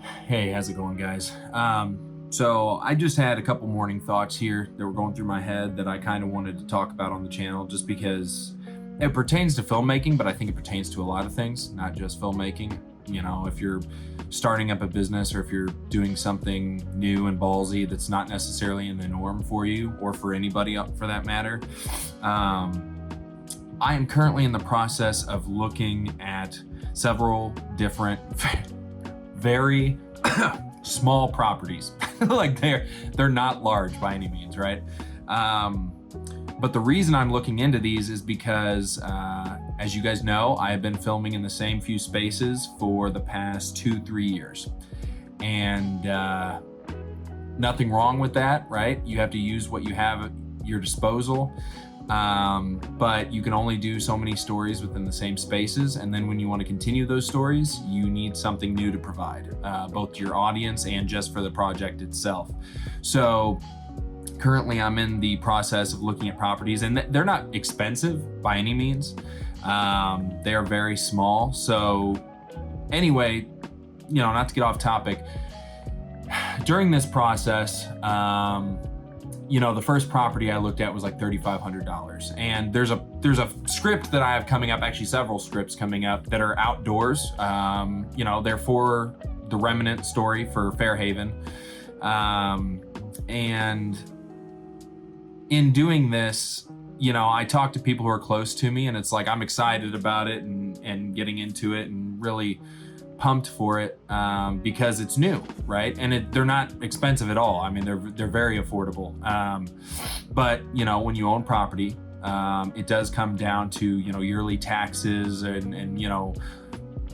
Hey, how's it going, guys? So I just had a couple morning thoughts here that were going through my head that I kind of wanted to talk about on the channel just because it pertains to filmmaking, but I think it pertains to a lot of things, not just filmmaking. You know, if you're starting up a business or if you're doing something new and ballsy that's not necessarily in the norm for you or for anybody for that matter. I am currently in the process of looking at several different very small properties. Like they're not large by any means, right? But the reason I'm looking into these is because, as you guys know, I have been filming in the same few spaces for the past 2-3 years. And nothing wrong with that, right? You have to use what you have at your disposal. But you can only do so many stories within the same spaces. And then when you want to continue those stories, you need something new to provide, both to your audience and just for the project itself. So currently I'm in the process of looking at properties, and they're not expensive by any means. They are very small. So anyway, not to get off topic, during this process, the first property I looked at was like $3,500. And there's a script that I have coming up, actually several scripts coming up that are outdoors. They're for the Remnant story for Fairhaven. And in doing this, I talk to people who are close to me, and it's like I'm excited about it and getting into it and really pumped for it because it's new, right? And they're not expensive at all. I mean, they're very affordable. But when you own property, it does come down to yearly taxes and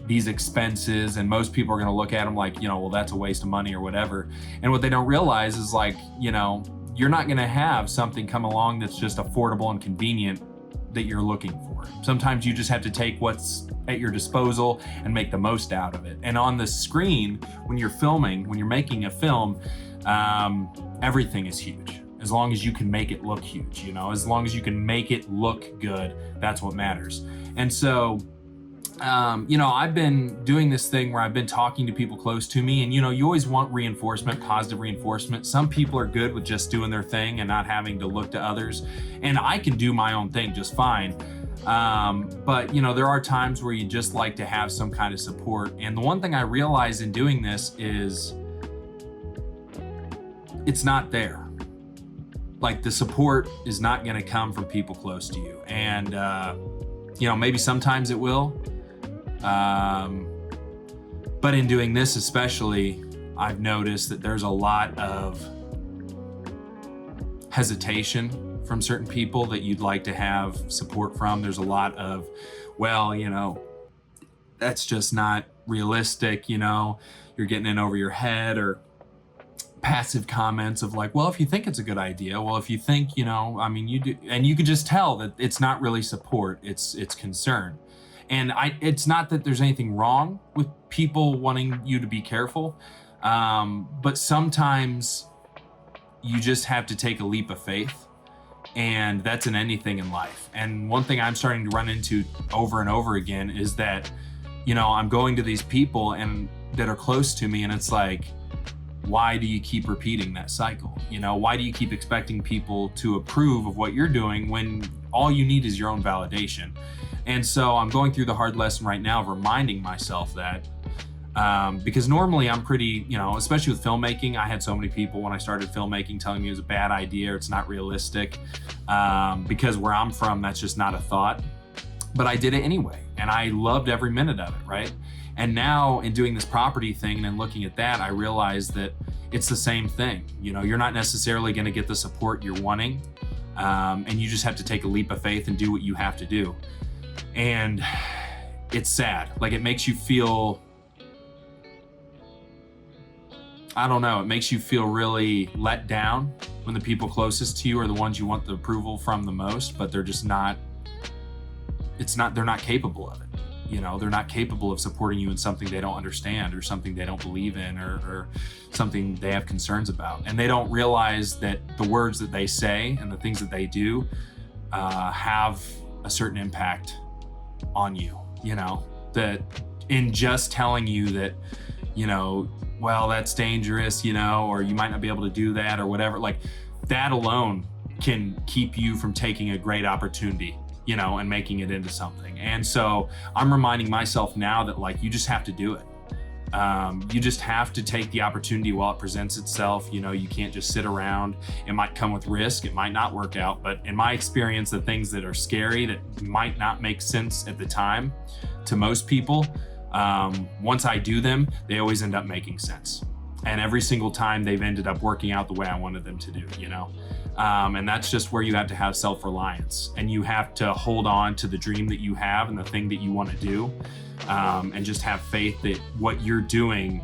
these expenses, and most people are going to look at them like well, that's a waste of money or whatever. And what they don't realize is like you're not going to have something come along that's just affordable and convenient that you're looking for. Sometimes you just have to take what's at your disposal and make the most out of it. And on the screen, when you're filming, when you're making a film, everything is huge. As long as you can make it look huge, as long as you can make it look good, that's what matters. And so, I've been doing this thing where I've been talking to people close to me, and you always want reinforcement, positive reinforcement. Some people are good with just doing their thing and not having to look to others, and I can do my own thing just fine. But there are times where you just like to have some kind of support. And the one thing I realized in doing this is it's not there. Like the support is not going to come from people close to you. And, maybe sometimes it will. But in doing this especially, I've noticed that there's a lot of hesitation from certain people that you'd like to have support from. There's a lot of, that's just not realistic, you're getting in over your head, or passive comments of like, well, if you think it's a good idea, well, if you think, you do, and you could just tell that it's not really support, it's concern. And it's not that there's anything wrong with people wanting you to be careful, but sometimes you just have to take a leap of faith, and that's in anything in life. And one thing I'm starting to run into over and over again is that, I'm going to these people and that are close to me, and it's like, why do you keep repeating that cycle? Why do you keep expecting people to approve of what you're doing when all you need is your own validation? And so I'm going through the hard lesson right now of reminding myself that, because normally I'm pretty, especially with filmmaking, I had so many people when I started filmmaking telling me it was a bad idea, or it's not realistic, because where I'm from, that's just not a thought. But I did it anyway, and I loved every minute of it, right? And now in doing this property thing and looking at that, I realized that it's the same thing. You're not necessarily going to get the support you're wanting, and you just have to take a leap of faith and do what you have to do. And it's sad. Like, it makes you feel, I don't know, it makes you feel really let down when the people closest to you are the ones you want the approval from the most, but they're just not, they're not capable of it. They're not capable of supporting you in something they don't understand, or something they don't believe in, or something they have concerns about. And they don't realize that the words that they say and the things that they do have a certain impact on you, that in just telling you that you know, well, that's dangerous, you know, or you might not be able to do that or whatever. Like that alone can keep you from taking a great opportunity, you know, and making it into something. And so I'm reminding myself now that like, you just have to do it. You just have to take the opportunity while it presents itself. You know, you can't just sit around. It might come with risk. It might not work out. But in my experience, the things that are scary, that might not make sense at the time to most people, once I do them, they always end up making sense. And every single time they've ended up working out the way I wanted them to do, you know? And that's just where you have to have self-reliance, and you have to hold on to the dream that you have and the thing that you want to do. And just have faith that what you're doing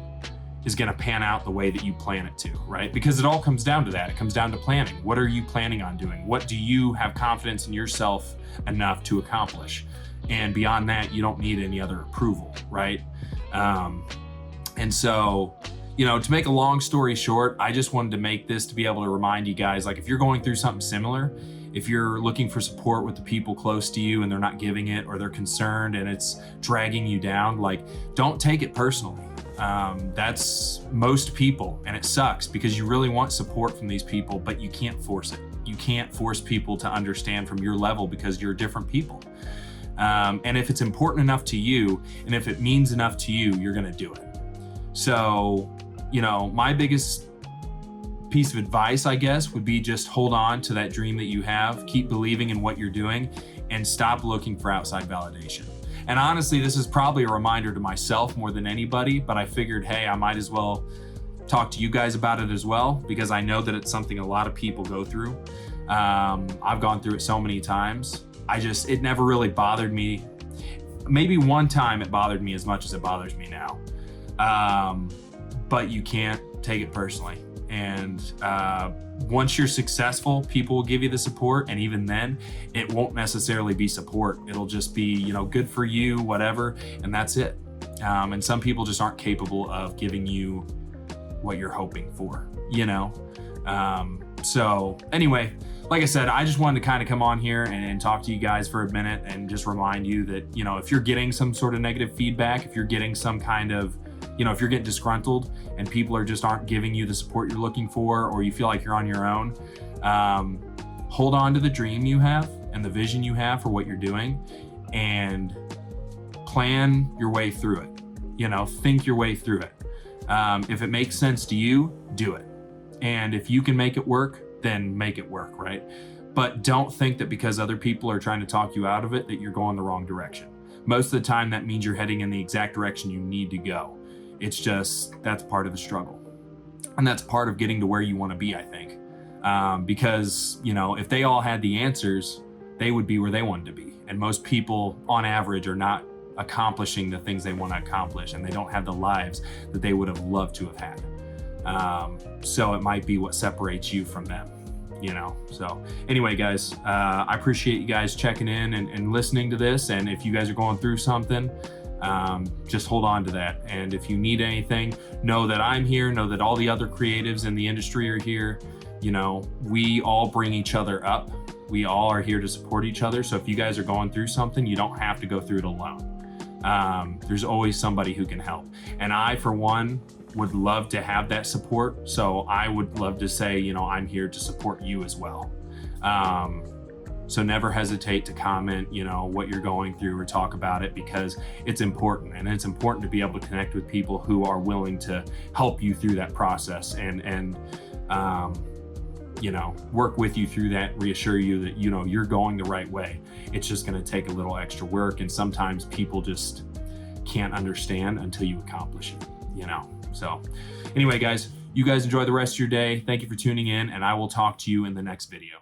is going to pan out the way that you plan it to, right? Because it all comes down to that. It comes down to planning. What are you planning on doing? What do you have confidence in yourself enough to accomplish? And beyond that, you don't need any other approval, right? And so, you know, to make a long story short, I just wanted to make this to be able to remind you guys, like if you're going through something similar, if you're looking for support with the people close to you and they're not giving it, or they're concerned and it's dragging you down, like don't take it personally. That's most people, and it sucks because you really want support from these people, but you can't force it. You can't force people to understand from your level because you're different people. And if it's important enough to you, and if it means enough to you, you're gonna do it. So, you know, my biggest piece of advice, I guess, would be just hold on to that dream that you have, keep believing in what you're doing, and stop looking for outside validation. And honestly, this is probably a reminder to myself more than anybody, but I figured, hey, I might as well talk to you guys about it as well, because I know that it's something a lot of people go through. I've gone through it so many times. It never really bothered me. Maybe one time it bothered me as much as it bothers me now. But you can't take it personally. And once you're successful, people will give you the support. And even then, it won't necessarily be support. It'll just be, you know, good for you, whatever, and that's it. And some people just aren't capable of giving you what you're hoping for, you know? So anyway, like I said, I just wanted to kind of come on here and talk to you guys for a minute and just remind you that, you know, if you're getting some sort of negative feedback, if you're getting some kind of, you know, if you're getting disgruntled and people aren't giving you the support you're looking for, or you feel like you're on your own, hold on to the dream you have and the vision you have for what you're doing, and plan your way through it. You know, think your way through it. If it makes sense to you, do it. And if you can make it work, then make it work, right? But don't think that because other people are trying to talk you out of it, that you're going the wrong direction. Most of the time, that means you're heading in the exact direction you need to go. It's just, that's part of the struggle. And that's part of getting to where you want to be, I think. Because, you know, if they all had the answers, they would be where they wanted to be. And most people, on average, are not accomplishing the things they want to accomplish, and they don't have the lives that they would have loved to have had. So it might be what separates you from them, you know? So anyway, guys, I appreciate you guys checking in and listening to this. And if you guys are going through something, just hold on to that. And if you need anything, know that I'm here, know that all the other creatives in the industry are here. You know, we all bring each other up. We all are here to support each other. So if you guys are going through something, you don't have to go through it alone. There's always somebody who can help. And I, for one, would love to have that support. So I would love to say, you know, I'm here to support you as well. So never hesitate to comment, you know, what you're going through or talk about it, because it's important. And it's important to be able to connect with people who are willing to help you through that process and you know, work with you through that, reassure you that, you know, you're going the right way. It's just going to take a little extra work. And sometimes people just can't understand until you accomplish it, you know? So anyway, guys, you guys enjoy the rest of your day. Thank you for tuning in, and I will talk to you in the next video.